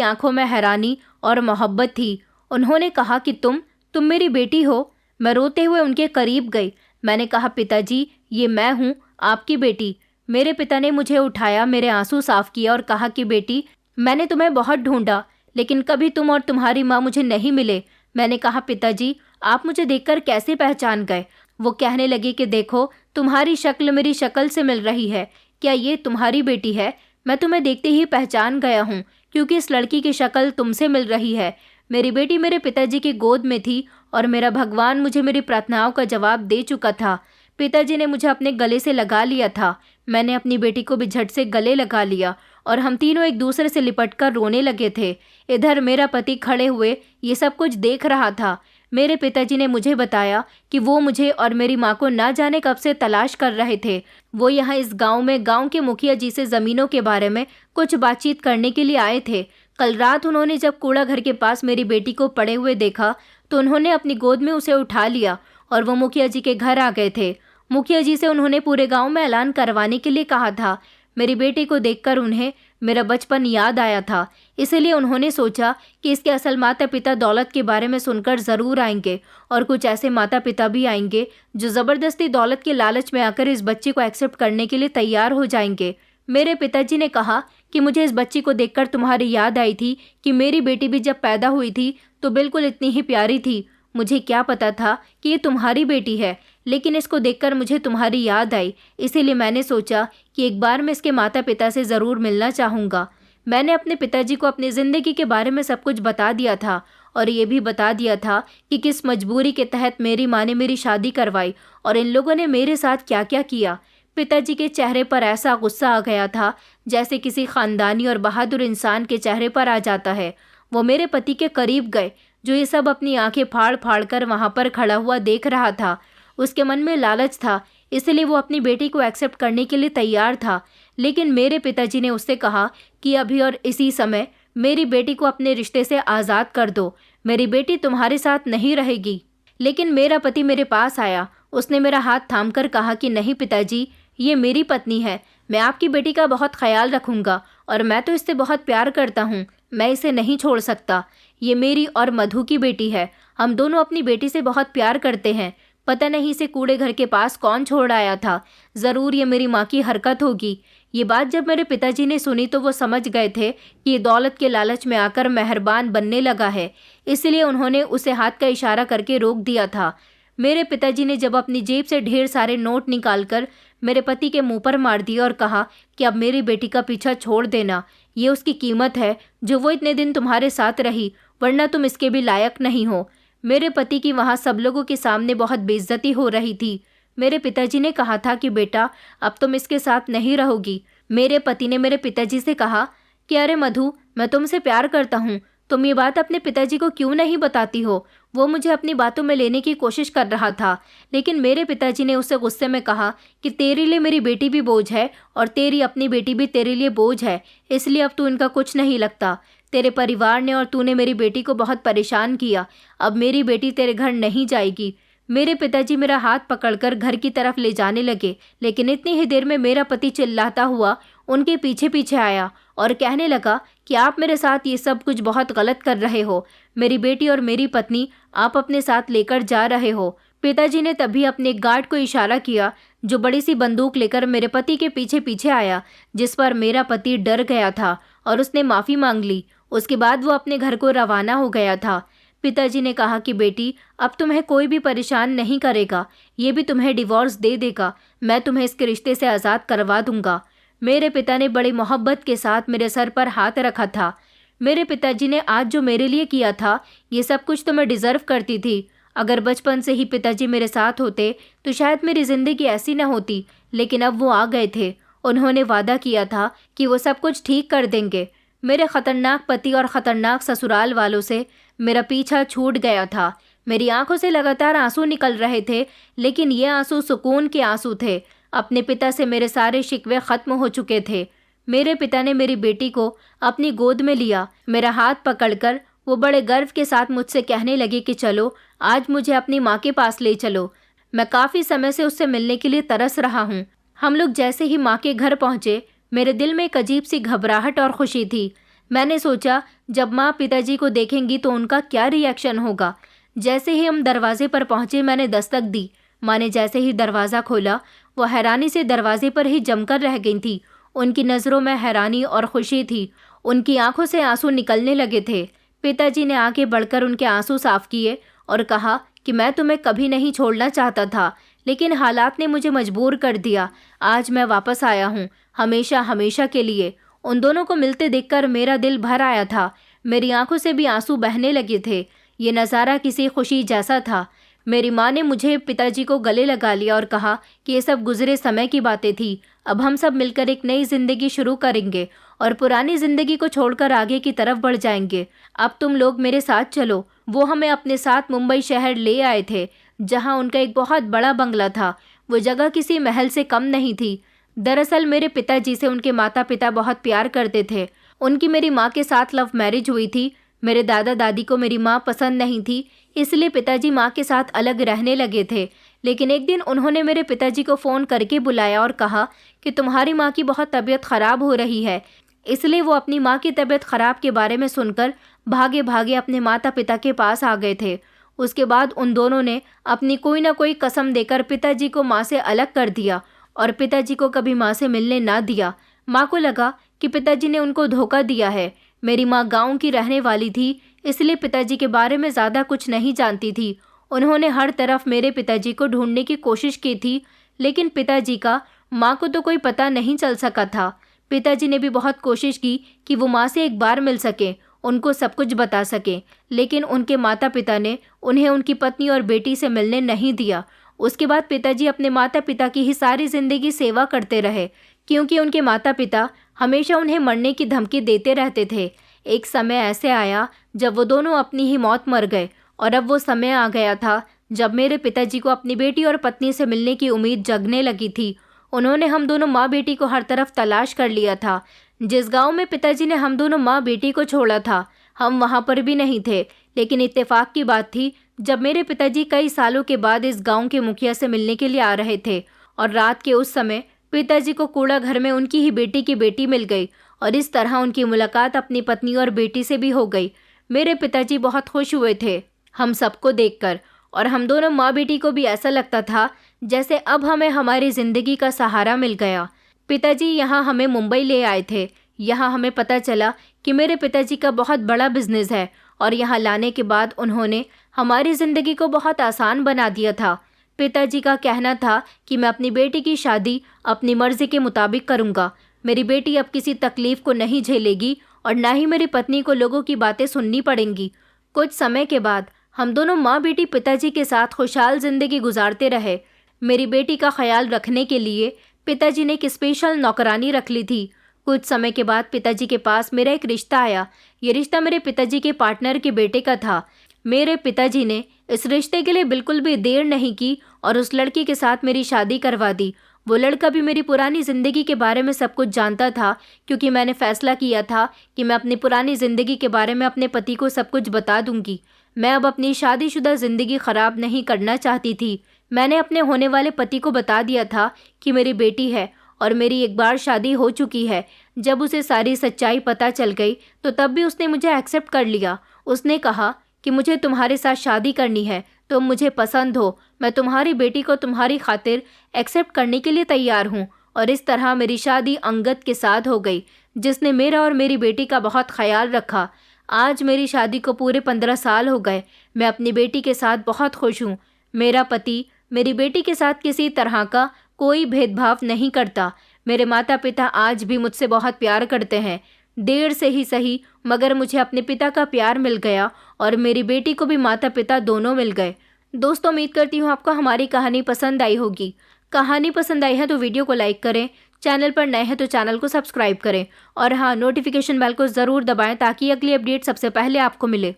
आंखों में हैरानी और मोहब्बत थी। उन्होंने कहा कि तुम मेरी बेटी हो। मैं रोते हुए उनके करीब गई। मैंने कहा पिताजी, ये मैं हूँ, आपकी बेटी। मेरे पिता ने मुझे उठाया, मेरे आंसू साफ किया और कहा कि बेटी, मैंने तुम्हें बहुत ढूंढा, लेकिन कभी तुम और तुम्हारी माँ मुझे नहीं मिले। मैंने कहा पिताजी, आप मुझे देखकर कैसे पहचान गए? वो कहने लगे कि देखो, तुम्हारी शक्ल मेरी शक्ल से मिल रही है। क्या ये तुम्हारी बेटी है? मैं तुम्हें देखते ही पहचान गया हूँ, क्योंकि इस लड़की की शक्ल तुमसे मिल रही है। मेरी बेटी मेरे पिताजी की गोद में थी और मेरा भगवान मुझे मेरी प्रार्थनाओं का जवाब दे चुका था। पिताजी ने मुझे अपने गले से लगा लिया था। मैंने अपनी बेटी को भी झट से गले लगा लिया और हम तीनों एक दूसरे से लिपटकर रोने लगे थे। इधर मेरा पति खड़े हुए ये सब कुछ देख रहा था। मेरे पिताजी ने मुझे बताया कि वो मुझे और मेरी माँ को ना जाने कब से तलाश कर रहे थे। वो यहाँ इस गांव में गांव के मुखिया जी से ज़मीनों के बारे में कुछ बातचीत करने के लिए आए थे। कल रात उन्होंने जब कूड़ा घर के पास मेरी बेटी को पड़े हुए देखा तो उन्होंने अपनी गोद में उसे उठा लिया और वो मुखिया जी के घर आ गए थे। मुखिया जी से उन्होंने पूरे गांव में ऐलान करवाने के लिए कहा था। मेरी बेटी को देखकर उन्हें मेरा बचपन याद आया था, इसलिए उन्होंने सोचा कि इसके असल माता पिता दौलत के बारे में सुनकर ज़रूर आएंगे और कुछ ऐसे माता पिता भी आएंगे जो ज़बरदस्ती दौलत के लालच में आकर इस बच्चे को एक्सेप्ट करने के लिए तैयार हो जाएंगे। मेरे पिताजी ने कहा कि मुझे इस बच्ची को देखकर तुम्हारी याद आई थी कि मेरी बेटी भी जब पैदा हुई थी तो बिल्कुल इतनी ही प्यारी थी। मुझे क्या पता था कि ये तुम्हारी बेटी है, लेकिन इसको देखकर मुझे तुम्हारी याद आई, इसीलिए मैंने सोचा कि एक बार मैं इसके माता पिता से ज़रूर मिलना चाहूँगा। मैंने अपने पिताजी को अपनी ज़िंदगी के बारे में सब कुछ बता दिया था और ये भी बता दिया था कि किस मजबूरी के तहत मेरी माँ ने मेरी शादी करवाई और इन लोगों ने मेरे साथ क्या क्या किया। पिताजी के चेहरे पर ऐसा गुस्सा आ गया था जैसे किसी खानदानी और बहादुर इंसान के चेहरे पर आ जाता है। वो मेरे पति के करीब गए, जो ये सब अपनी आंखें फाड़ फाड़ कर वहाँ पर खड़ा हुआ देख रहा था। उसके मन में लालच था, इसलिए वो अपनी बेटी को एक्सेप्ट करने के लिए तैयार था। लेकिन मेरे पिताजी ने उससे कहा कि अभी और इसी समय मेरी बेटी को अपने रिश्ते से आज़ाद कर दो, मेरी बेटी तुम्हारे साथ नहीं रहेगी। लेकिन मेरा पति मेरे पास आया, उसने मेरा हाथ थामकर कहा कि नहीं पिताजी, ये मेरी पत्नी है, मैं आपकी बेटी का बहुत ख्याल रखूंगा और मैं तो इससे बहुत प्यार करता हूँ, मैं इसे नहीं छोड़ सकता। ये मेरी और मधु की बेटी है, हम दोनों अपनी बेटी से बहुत प्यार करते हैं। पता नहीं इसे कूड़े घर के पास कौन छोड़ आया था, ज़रूर ये मेरी माँ की हरकत होगी। ये बात जब मेरे पिताजी ने सुनी तो वो समझ गए थे कि ये दौलत के लालच में आकर मेहरबान बनने लगा है, इसलिए उन्होंने उसे हाथ का इशारा करके रोक दिया था। मेरे पिताजी ने जब अपनी जेब से ढेर सारे नोट निकालकर मेरे पति के मुंह पर मार दिए और कहा कि अब मेरी बेटी का पीछा छोड़ देना, ये उसकी कीमत है जो वो इतने दिन तुम्हारे साथ रही, वरना तुम इसके भी लायक नहीं हो। मेरे पति की वहाँ सब लोगों के सामने बहुत बेइज्जती हो रही थी। मेरे पिताजी ने कहा था कि बेटा अब तुम इसके साथ नहीं रहोगी। मेरे पति ने मेरे पिताजी से कहा कि अरे मधु, मैं तुमसे प्यार करता हूँ, तुम ये बात अपने पिताजी को क्यों नहीं बताती हो। वो मुझे अपनी बातों में लेने की कोशिश कर रहा था, लेकिन मेरे पिताजी ने उससे गुस्से में कहा कि तेरे लिए मेरी बेटी भी बोझ है और तेरी अपनी बेटी भी तेरे लिए बोझ है, इसलिए अब तू इनका कुछ नहीं लगता। तेरे परिवार ने और तूने मेरी बेटी को बहुत परेशान किया, अब मेरी बेटी तेरे घर नहीं जाएगी। मेरे पिताजी मेरा हाथ पकड़कर घर की तरफ ले जाने लगे, लेकिन इतनी ही देर में मेरा पति चिल्लाता हुआ उनके पीछे पीछे आया और कहने लगा कि आप मेरे साथ ये सब कुछ बहुत गलत कर रहे हो, मेरी बेटी और मेरी पत्नी आप अपने साथ लेकर जा रहे हो। पिताजी ने तभी अपने गार्ड को इशारा किया जो बड़ी सी बंदूक लेकर मेरे पति के पीछे पीछे आया, जिस पर मेरा पति डर गया था और उसने माफ़ी मांग ली। उसके बाद वो अपने घर को रवाना हो गया था। पिताजी ने कहा कि बेटी अब तुम्हें कोई भी परेशान नहीं करेगा, ये भी तुम्हें डिवोर्स दे देगा, मैं तुम्हें इसके रिश्ते से आज़ाद करवा दूंगा। मेरे पिता ने बड़ी मोहब्बत के साथ मेरे सर पर हाथ रखा था। मेरे पिताजी ने आज जो मेरे लिए किया था ये सब कुछ तो मैं डिज़र्व करती थी। अगर बचपन से ही पिताजी मेरे साथ होते तो शायद मेरी ज़िंदगी ऐसी न होती, लेकिन अब वो आ गए थे। उन्होंने वादा किया था कि वो सब कुछ ठीक कर देंगे। मेरे ख़तरनाक पति और ख़तरनाक ससुराल वालों से मेरा पीछा छूट गया था। मेरी आंखों से लगातार आंसू निकल रहे थे, लेकिन ये आंसू सुकून के आंसू थे। अपने पिता से मेरे सारे शिकवे ख़त्म हो चुके थे। मेरे पिता ने मेरी बेटी को अपनी गोद में लिया। मेरा हाथ पकड़कर वो बड़े गर्व के साथ मुझसे कहने लगे कि चलो आज मुझे अपनी माँ के पास ले चलो। मैं काफ़ी समय से उससे मिलने के लिए तरस रहा हूँ। हम लोग जैसे ही माँ के घर पहुँचे, मेरे दिल में एक अजीब सी घबराहट और खुशी थी। मैंने सोचा जब माँ पिताजी को देखेंगी तो उनका क्या रिएक्शन होगा। जैसे ही हम दरवाजे पर पहुँचे मैंने दस्तक दी। माँ ने जैसे ही दरवाज़ा खोला वो हैरानी से दरवाजे पर ही जमकर रह गई थी। उनकी नज़रों में हैरानी और खुशी थी, उनकी आंखों से आंसू निकलने लगे थे। पिताजी ने आगे बढ़कर उनके आंसू साफ किए और कहा कि मैं तुम्हें कभी नहीं छोड़ना चाहता था, लेकिन हालात ने मुझे मजबूर कर दिया। आज मैं वापस आया हूँ, हमेशा हमेशा के लिए। उन दोनों को मिलते देखकर मेरा दिल भर आया था। मेरी आंखों से भी आंसू बहने लगे थे। ये नज़ारा किसी खुशी जैसा था। मेरी माँ ने मुझे पिताजी को गले लगा लिया और कहा कि ये सब गुजरे समय की बातें थी। अब हम सब मिलकर एक नई ज़िंदगी शुरू करेंगे और पुरानी ज़िंदगी को छोड़कर आगे की तरफ बढ़ जाएंगे। अब तुम लोग मेरे साथ चलो। वो हमें अपने साथ मुंबई शहर ले आए थे, जहाँ उनका एक बहुत बड़ा बंगला था। वो जगह किसी महल से कम नहीं थी। दरअसल मेरे पिताजी से उनके माता पिता बहुत प्यार करते थे। उनकी मेरी माँ के साथ लव मैरिज हुई थी। मेरे दादा दादी को मेरी माँ पसंद नहीं थी, इसलिए पिताजी माँ के साथ अलग रहने लगे थे। लेकिन एक दिन उन्होंने मेरे पिताजी को फ़ोन करके बुलाया और कहा कि तुम्हारी माँ की बहुत तबीयत ख़राब हो रही है। इसलिए वो अपनी माँ की तबीयत ख़राब के बारे में सुनकर भागे भागे अपने माता पिता के पास आ गए थे। उसके बाद उन दोनों ने अपनी कोई ना कोई कसम देकर पिताजी को माँ से अलग कर दिया और पिताजी को कभी माँ से मिलने ना दिया। माँ को लगा कि पिताजी ने उनको धोखा दिया है। मेरी माँ गांव की रहने वाली थी, इसलिए पिताजी के बारे में ज़्यादा कुछ नहीं जानती थी। उन्होंने हर तरफ मेरे पिताजी को ढूंढने की कोशिश की थी, लेकिन पिताजी का माँ को तो कोई पता नहीं चल सका था। पिताजी ने भी बहुत कोशिश की कि वो माँ से एक बार मिल सके, उनको सब कुछ बता सके, लेकिन उनके माता पिता ने उन्हें उनकी पत्नी और बेटी से मिलने नहीं दिया। उसके बाद पिताजी अपने माता पिता की ही सारी जिंदगी सेवा करते रहे, क्योंकि उनके माता पिता हमेशा उन्हें मरने की धमकी देते रहते थे। एक समय ऐसे आया जब वो दोनों अपनी ही मौत मर गए, और अब वो समय आ गया था जब मेरे पिताजी को अपनी बेटी और पत्नी से मिलने की उम्मीद जगने लगी थी। उन्होंने हम दोनों माँ बेटी को हर तरफ तलाश कर लिया था। जिस गांव में पिताजी ने हम दोनों माँ बेटी को छोड़ा था, हम वहां पर भी नहीं थे। लेकिन इत्तेफाक की बात थी, जब मेरे पिताजी कई सालों के बाद इस गांव के मुखिया से मिलने के लिए आ रहे थे, और रात के उस समय पिताजी को कूड़ा घर में उनकी ही बेटी की बेटी मिल गई, और इस तरह उनकी मुलाकात अपनी पत्नी और बेटी से भी हो गई। मेरे पिताजी बहुत खुश हुए थे हम सबको देखकर, और हम दोनों माँ बेटी को भी ऐसा लगता था जैसे अब हमें हमारी ज़िंदगी का सहारा मिल गया। पिताजी यहाँ हमें मुंबई ले आए थे। यहाँ हमें पता चला कि मेरे पिताजी का बहुत बड़ा बिजनेस है, और यहाँ लाने के बाद उन्होंने हमारी ज़िंदगी को बहुत आसान बना दिया था। पिताजी का कहना था कि मैं अपनी बेटी की शादी अपनी मर्जी के मुताबिक करूँगा। मेरी बेटी अब किसी तकलीफ़ को नहीं झेलेगी, और ना ही मेरी पत्नी को लोगों की बातें सुननी पड़ेंगी। कुछ समय के बाद हम दोनों माँ बेटी पिताजी के साथ खुशहाल ज़िंदगी गुजारते रहे। मेरी बेटी का ख्याल रखने के लिए पिताजी ने एक स्पेशल नौकरानी रख ली थी। कुछ समय के बाद पिताजी के पास मेरा एक रिश्ता आया। ये रिश्ता मेरे पिताजी के पार्टनर के बेटे का था। मेरे पिताजी ने इस रिश्ते के लिए बिल्कुल भी देर नहीं की और उस लड़की के साथ मेरी शादी करवा दी। वो लड़का भी मेरी पुरानी ज़िंदगी के बारे में सब कुछ जानता था, क्योंकि मैंने फ़ैसला किया था कि मैं अपनी पुरानी ज़िंदगी के बारे में अपने पति को सब कुछ बता दूंगी। मैं अब अपनी शादीशुदा ज़िंदगी ख़राब नहीं करना चाहती थी। मैंने अपने होने वाले पति को बता दिया था कि मेरी बेटी है और मेरी एक बार शादी हो चुकी है। जब उसे सारी सच्चाई पता चल गई तो तब भी उसने मुझे एक्सेप्ट कर लिया। उसने कहा कि मुझे तुम्हारे साथ शादी करनी है, तुम मुझे पसंद हो, मैं तुम्हारी बेटी को तुम्हारी खातिर एक्सेप्ट करने के लिए तैयार हूँ। और इस तरह मेरी शादी अंगद के साथ हो गई, जिसने मेरा और मेरी बेटी का बहुत ख्याल रखा। आज मेरी शादी को पूरे 15 साल हो गए। मैं अपनी बेटी के साथ बहुत खुश हूँ। मेरा पति मेरी बेटी के साथ किसी तरह का कोई भेदभाव नहीं करता। मेरे माता पिता आज भी मुझसे बहुत प्यार करते हैं। देर से ही सही, मगर मुझे अपने पिता का प्यार मिल गया और मेरी बेटी को भी माता पिता दोनों मिल गए। दोस्तों, उम्मीद करती हूँ आपको हमारी कहानी पसंद आई होगी। कहानी पसंद आई है तो वीडियो को लाइक करें, चैनल पर नए हैं तो चैनल को सब्सक्राइब करें, और हाँ, नोटिफिकेशन बेल को ज़रूर दबाएं ताकि अगली अपडेट सबसे पहले आपको मिले।